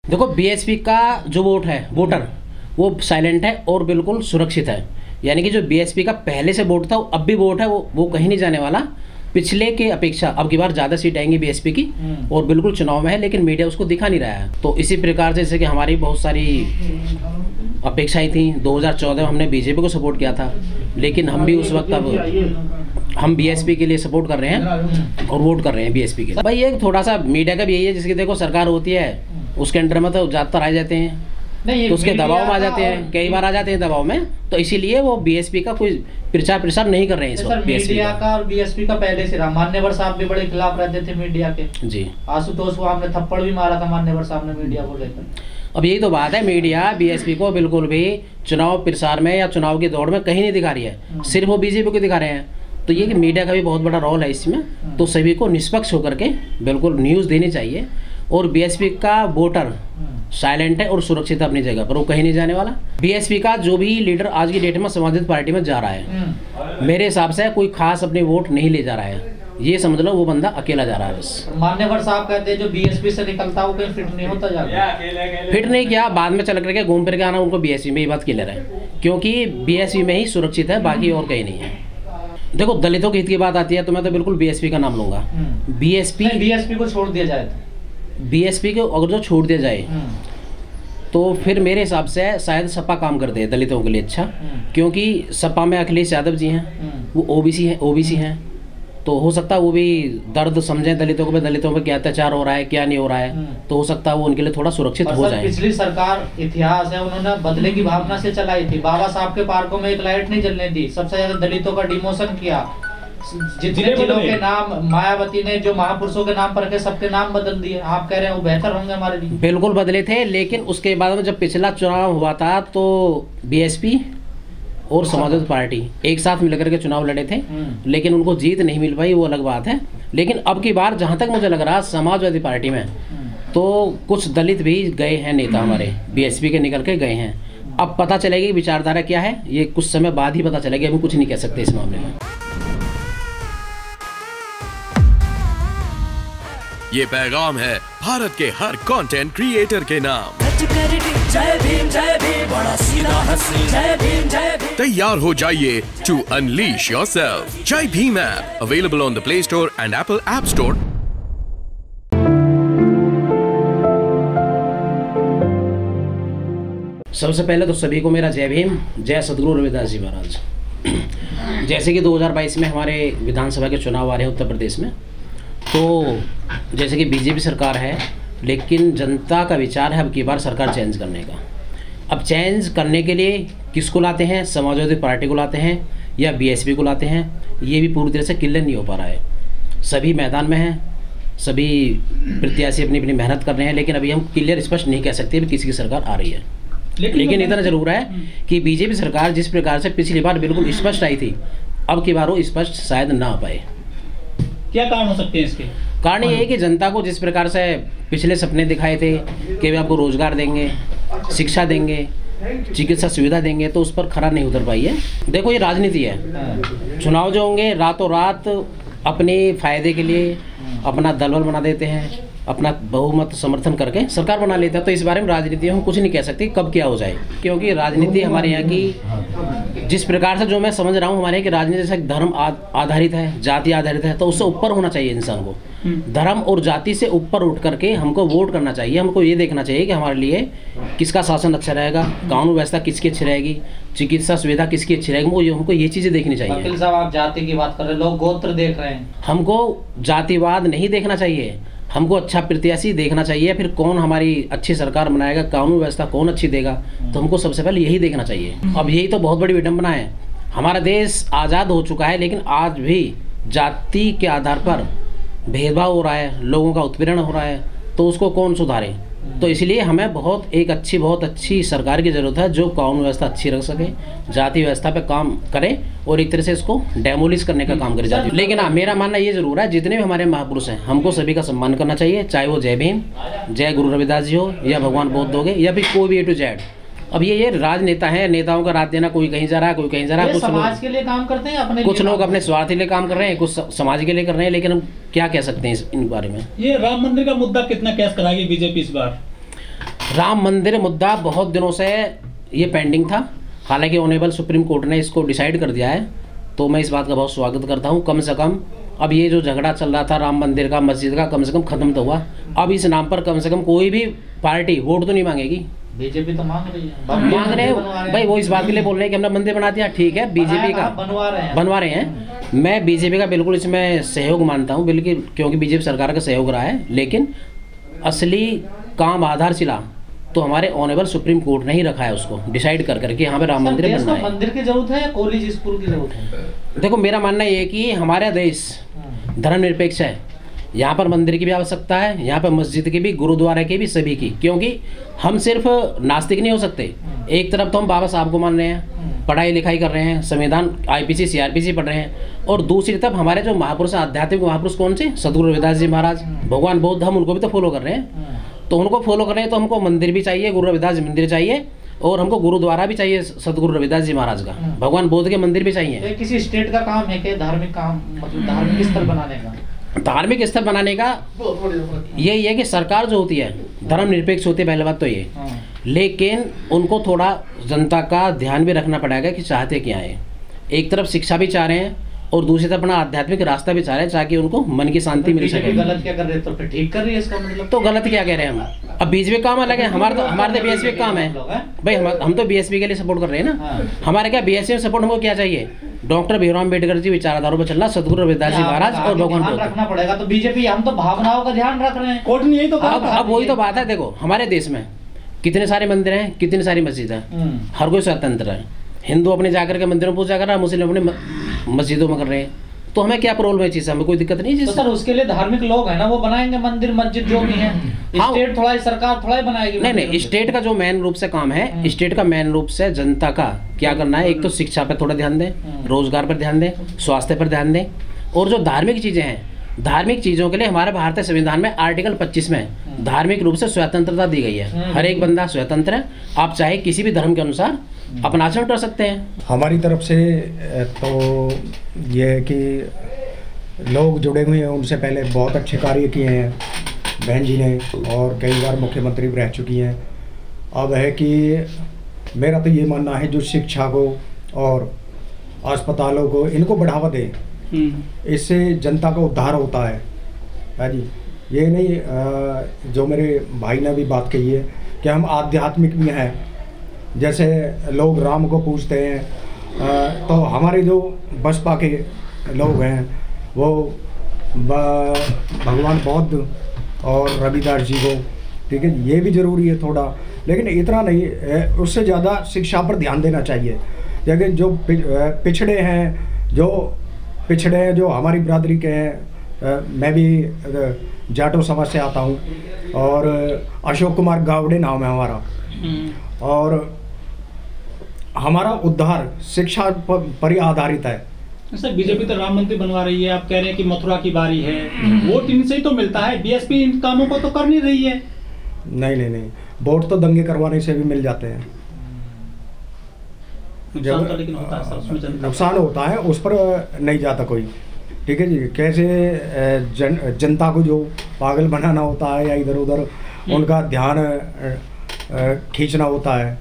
देखो बीएसपी का जो वोटर वो साइलेंट है और बिल्कुल सुरक्षित है। यानी कि जो बीएसपी का पहले से वोट था अब भी वोट है, वो कहीं नहीं जाने वाला। पिछले के अपेक्षा अब की बार ज़्यादा सीट आएंगी बीएसपी की और बिल्कुल चुनाव में है, लेकिन मीडिया उसको दिखा नहीं रहा है। तो इसी प्रकार से जैसे कि हमारी बहुत सारी अपेक्षाएं थी। 2014 में हमने बीजेपी को सपोर्ट किया था, लेकिन हम भी उस वक्त अब हम बीएसपी के लिए सपोर्ट कर रहे हैं और वोट कर रहे हैं बीएसपी के लिए। भाई ये थोड़ा सा मीडिया का भी यही है, जिसकी देखो सरकार होती है उसके अंडर में तो ज़्यादातर आ जाते हैं, तो उसके दबाव में आ जाते हैं, कई बार आ जाते हैं दबाव में, तो इसीलिए वो बीएसपी का कोई प्रचार प्रसार नहीं कर रहे हैं इस वक्त। मीडिया का और बीएसपी का पहले से रहा। मान्यवर साहब भी बड़े खिलाफ रहते थे मीडिया के जी। आशुतोष को आपने थप्पड़ भी मारा था मान्यवर साहब ने मीडिया को लेकर। अब यही तो बात है, मीडिया बीएसपी को बिल्कुल भी चुनाव प्रसार में या चुनाव की दौड़ में कहीं नहीं दिखा रही है, सिर्फ वो बीजेपी को दिखा रहे हैं। तो ये कि मीडिया का भी बहुत बड़ा रोल है इसमें, तो सभी को निष्पक्ष होकर के बिल्कुल न्यूज़ देनी चाहिए। और बीएसपी का वोटर साइलेंट है और सुरक्षित है अपनी जगह पर, वो कहीं नहीं जाने वाला। बीएसपी का जो भी लीडर आज की डेट में समाजवादी पार्टी में जा रहा है, मेरे हिसाब से कोई खास अपने वोट नहीं ले जा रहा है, ये समझ लो वो बंदा अकेला जा रहा है बस। मान्यवर साहब कहते हैं जो बीएसपी से निकलता है वो कहीं फिट नहीं होता जाता। फिट नहीं किया, बाद में चल करके घूम फिर के आना, उनको बीएसपी में ही बात क्लियर है, क्योंकि बीएसपी में ही सुरक्षित है, बाकी और कहीं नहीं है। देखो दलितों के हित की बात आती है तो मैं तो बिल्कुल बीएसपी का नाम लूंगा। बीएसपी को छोड़ दिया जाए, बीएसपी को अगर जो छोड़ दिया जाए तो फिर मेरे हिसाब से शायद सपा काम करते हैं दलितों के लिए अच्छा, क्योंकि सपा में अखिलेश यादव जी हैं, वो ओबीसी हैं, तो हो सकता है वो भी दर्द समझें दलितों को, दलितों पर क्या अत्याचार हो रहा है क्या नहीं हो रहा है, तो हो सकता है वो उनके लिए थोड़ा सुरक्षित हो जाए। पिछली सरकार इतिहास है, उन्होंने बदले की भावना से चलाई थी। बाबा साहब के पार्कों में एक लाइट नहीं जलने दी, सबसे ज्यादा दलितों का डिमोशन किया। जितने जिलों के नाम मायावती ने जो महापुरुषों के नाम पर रखे, सबके नाम बदल दिए। आप कह रहे हैं वो बेहतर होंगे हमारे लिए? बिल्कुल बदले थे, लेकिन उसके बाद में जब पिछला चुनाव हुआ था तो बीएसपी और समाजवादी पार्टी एक साथ मिलकर के चुनाव लड़े थे, लेकिन उनको जीत नहीं मिल पाई, वो अलग बात है। लेकिन अब की बार जहां तक मुझे लग रहा समाजवादी पार्टी में तो कुछ दलित भी गए हैं, नेता हमारे बीएसपी के निकल के गए हैं। अब पता चलेगी विचारधारा क्या है, ये कुछ समय बाद ही पता चलेगी, अभी कुछ नहीं कह सकते इस मामले में। ये पैगाम है भारत के हर कंटेंट क्रिएटर के नाम। जय भीम बड़ा सीधा हंसी, जय भीम तैयार हो जाइए to unleash yourself. Jai Bhim app available on the Play Store and Apple App Store. सबसे पहले तो सभी को मेरा जय भीम, जय सदगुरु रविदास जी महाराज। जैसे कि 2022 में हमारे विधानसभा के चुनाव आ रहे हैं उत्तर प्रदेश में, तो जैसे कि बीजेपी सरकार है, लेकिन जनता का विचार है अब की बार सरकार चेंज करने का। अब चेंज करने के लिए किसको लाते हैं, समाजवादी पार्टी को लाते हैं या बीएसपी को लाते हैं, ये भी पूरी तरह से क्लियर नहीं हो पा रहा है। सभी मैदान में हैं, सभी प्रत्याशी अपनी अपनी मेहनत कर रहे हैं, लेकिन अभी हम क्लियर स्पष्ट नहीं कह सकते कि किसी की सरकार आ रही है। लेकिन इतना जरूर है कि बीजेपी सरकार जिस प्रकार से पिछली बार बिल्कुल स्पष्ट आई थी, अब की बार वो स्पष्ट शायद ना आ पाए। क्या कारण हो सकते हैं इसके? कारण ये है कि जनता को जिस प्रकार से पिछले सपने दिखाए थे कि वे आपको रोजगार देंगे, शिक्षा देंगे, चिकित्सा सुविधा देंगे, तो उस पर खरा नहीं उतर पाई है। देखो ये राजनीति है, चुनाव जो होंगे रातों रात अपने फायदे के लिए अपना दलबल बना देते हैं, अपना बहुमत समर्थन करके सरकार बना लेते हैं। तो इस बारे में राजनीति हम कुछ नहीं कह सकते कब क्या हो जाए, क्योंकि राजनीति हमारे यहाँ की जिस प्रकार से जो मैं समझ रहा हूँ हमारे यहाँ की राजनीति जैसे धर्म आधारित है, जाति आधारित है, तो उससे ऊपर होना चाहिए इंसान को। धर्म और जाति से ऊपर उठ करके हमको वोट करना चाहिए। हमको ये देखना चाहिए कि हमारे लिए किसका शासन अच्छा रहेगा, कानून व्यवस्था किसकी अच्छी रहेगी, चिकित्सा सुविधा किसकी अच्छी रहेगी, वो हमको ये चीज़ें देखनी चाहिए। वकील साहब आप जाति की बात कर रहे हैं, लोग गोत्र देख रहे हैं। हमको जातिवाद नहीं देखना चाहिए, हमको अच्छा प्रत्याशी देखना चाहिए, फिर कौन हमारी अच्छी सरकार बनाएगा, कानून व्यवस्था कौन अच्छी देगा, तो हमको सबसे पहले यही देखना चाहिए। अब यही तो बहुत बड़ी विडंबना है, हमारा देश आज़ाद हो चुका है, लेकिन आज भी जाति के आधार पर भेदभाव हो रहा है, लोगों का उत्पीड़न हो रहा है, तो उसको कौन सुधारे। तो इसलिए हमें बहुत अच्छी सरकार की ज़रूरत है जो कानून व्यवस्था अच्छी रख सके, जाति व्यवस्था पे काम करे और एक तरह से इसको डेमोलिश करने का काम करे जाती। लेकिन हाँ, मेरा मानना ये जरूर है जितने भी हमारे महापुरुष हैं हमको सभी का सम्मान करना चाहिए, चाहे वो जय भीम, जय गुरु रविदास जी हो या भगवान बौद्ध हो गए या फिर कोई भी A to Z। अब ये राजनेता है, नेताओं का रात देना, कोई कहीं जा रहा है कोई कहीं जा रहा है, कुछ समाज के लिए काम करते हैं, अपने कुछ लोग अपने स्वार्थ के लिए काम कर रहे हैं, कुछ समाज के लिए कर रहे हैं। लेकिन हम क्या कह सकते हैं इन बारे में। ये राम मंदिर का मुद्दा कितना कैश कराएगी बीजेपी इस बार? राम मंदिर मुद्दा बहुत दिनों से ये पेंडिंग था। हालांकि ऑनरेबल सुप्रीम कोर्ट ने इसको डिसाइड कर दिया है, तो मैं इस बात का बहुत स्वागत करता हूँ। कम से कम अब ये जो झगड़ा चल रहा था राम मंदिर का, मस्जिद का, कम से कम ख़त्म तो हुआ। अब इस नाम पर कम से कम कोई भी पार्टी वोट तो नहीं मांगेगी। बीजेपी तो मांग रही है, मांग रहे हैं भाई, वो इस बात के लिए बोल रहे हैं कि हमने मंदिर बना दिया। ठीक है, बीजेपी का बनवा रहे हैं। मैं बीजेपी का बिल्कुल इसमें सहयोग मानता हूँ, बिल्कुल, क्योंकि बीजेपी सरकार का सहयोग रहा है। लेकिन असली काम आधारशिला तो हमारे ऑनरेबल सुप्रीम कोर्ट ने ही रखा है, उसको डिसाइड कर करके यहाँ पे राम मंदिर बनना है। मंदिर की जरूरत है या कॉलेज स्कूल की जरूरत है? देखो, मेरा मानना ये है कि हमारा देश धर्मनिरपेक्ष है। यहाँ पर मंदिर की भी आवश्यकता है, यहाँ पर मस्जिद की भी, गुरुद्वारे की भी, सभी की। क्योंकि हम सिर्फ नास्तिक नहीं हो सकते। एक तरफ तो हम बाबा साहब को मान रहे हैं, पढ़ाई लिखाई कर रहे हैं, संविधान IPC CRPC पढ़ रहे हैं, और दूसरी तरफ हमारे जो महापुरुष, आध्यात्मिक महापुरुष कौन से, सदगुरु रविदास जी महाराज, भगवान बुद्ध, हम उनको भी तो फॉलो कर रहे हैं। तो उनको फॉलो कर रहे हैं तो हमको मंदिर भी चाहिए, गुरु रविदास जी मंदिर चाहिए, और हमको गुरुद्वारा भी चाहिए सदगुरु रविदास जी महाराज का, भगवान बुद्ध के मंदिर भी चाहिए। किसी स्टेट का काम है कि धार्मिक काम, मतलब धार्मिक स्थल बनाने का? धार्मिक स्थल बनाने का यही है कि सरकार जो होती है धर्मनिरपेक्ष होती है, पहले बात तो ये। लेकिन उनको थोड़ा जनता का ध्यान भी रखना पड़ेगा कि चाहते क्या है। एक तरफ शिक्षा भी चाह रहे हैं और दूसरी तरफ अपना आध्यात्मिक रास्ता भी चाह रहे हैं, ताकि उनको मन की शांति मिल सके। गलत क्या कर रहे हैं तो फिर ठीक कर रही है, इसका मतलब? तो गलत क्या कह रहे हैं हम? अब बीजेपी काम अलग है, हमारे तो BSP काम है भाई। हम तो BSP के लिए सपोर्ट कर रहे हैं ना। हमारे क्या BSP में सपोर्ट, हमको क्या चाहिए? डॉक्टर भीमराव अम्बेडकर जी विचारधाराओं पर चलना, सदगुरु रविदास जी महाराज और भगवान बुद्ध रखना पड़ेगा। तो बीजेपी, हम तो भावनाओं का ध्यान रख रहे हैं, कोर्ट ने यही तो कहा। अब वही तो बात है। देखो, हमारे देश में कितने सारे मंदिर हैं, कितनी सारी मस्जिद है, हर कोई स्वतंत्र है। हिंदू अपने जाकर के मंदिरों में पूजा कर रहा है, मुस्लिम अपने मस्जिदों में कर रहे हैं। तो हमें क्या प्रॉब्लम है? चीज़ हमें कोई दिक्कत नहीं। तो सर, उसके लिए धार्मिक लोग हैं ना, वो बनाएंगे मंदिर मस्जिद जो भी है। स्टेट थोड़ा, सरकार थोड़ा ही बनाएगी। नहीं, स्टेट का जो मेन रूप से काम है, स्टेट का मेन रूप से जनता का क्या करना है, एक तो शिक्षा पर थोड़ा ध्यान दें, रोजगार पर ध्यान दें, स्वास्थ्य पर ध्यान दें, और जो धार्मिक चीज़ें हैं, धार्मिक चीज़ों के लिए हमारे भारतीय संविधान में आर्टिकल 25 में धार्मिक रूप से स्वतंत्रता दी गई है। हर एक बंदा स्वतंत्र है, आप चाहे किसी भी धर्म के अनुसार अपना आचरण कर सकते हैं। हमारी तरफ से तो ये है कि लोग जुड़े हुए हैं, उनसे पहले बहुत अच्छे कार्य किए हैं बहन जी ने, और कई बार मुख्यमंत्री भी रह चुकी हैं। अब है कि मेरा तो ये मानना है, जो शिक्षा को और अस्पतालों को, इनको बढ़ावा दें, इससे जनता का उद्धार होता है जी। ये नहीं, जो मेरे भाई ने भी बात कही है कि हम आध्यात्मिक भी हैं। जैसे लोग राम को पूजते हैं, तो हमारे जो बसपा के लोग हैं वो भगवान बौद्ध और रविदास जी को, ठीक है, ये भी ज़रूरी है थोड़ा, लेकिन इतना नहीं, उससे ज़्यादा शिक्षा पर ध्यान देना चाहिए। लेकिन जो पिछड़े हैं, जो हमारी बिरादरी के हैं, मैं भी जाटो समाज से आता हूँ, और अशोक कुमार गावड़े नाम है हमारा, और हमारा उद्धार शिक्षा पर ही आधारित है। सर, बीजेपी तो राम मंदिर बनवा रही है, आप कह रहे हैं कि मथुरा की बारी है, वोट इनसे ही तो मिलता है, BSP इन कामों को तो कर नहीं रही है। नहीं, वोट तो दंगे करवाने से भी मिल जाते हैं। नुकसान होता है, उस पर नहीं जाता कोई, ठीक है जी। कैसे जनता को जो पागल बनाना होता है या इधर उधर उनका ध्यान खींचना होता है,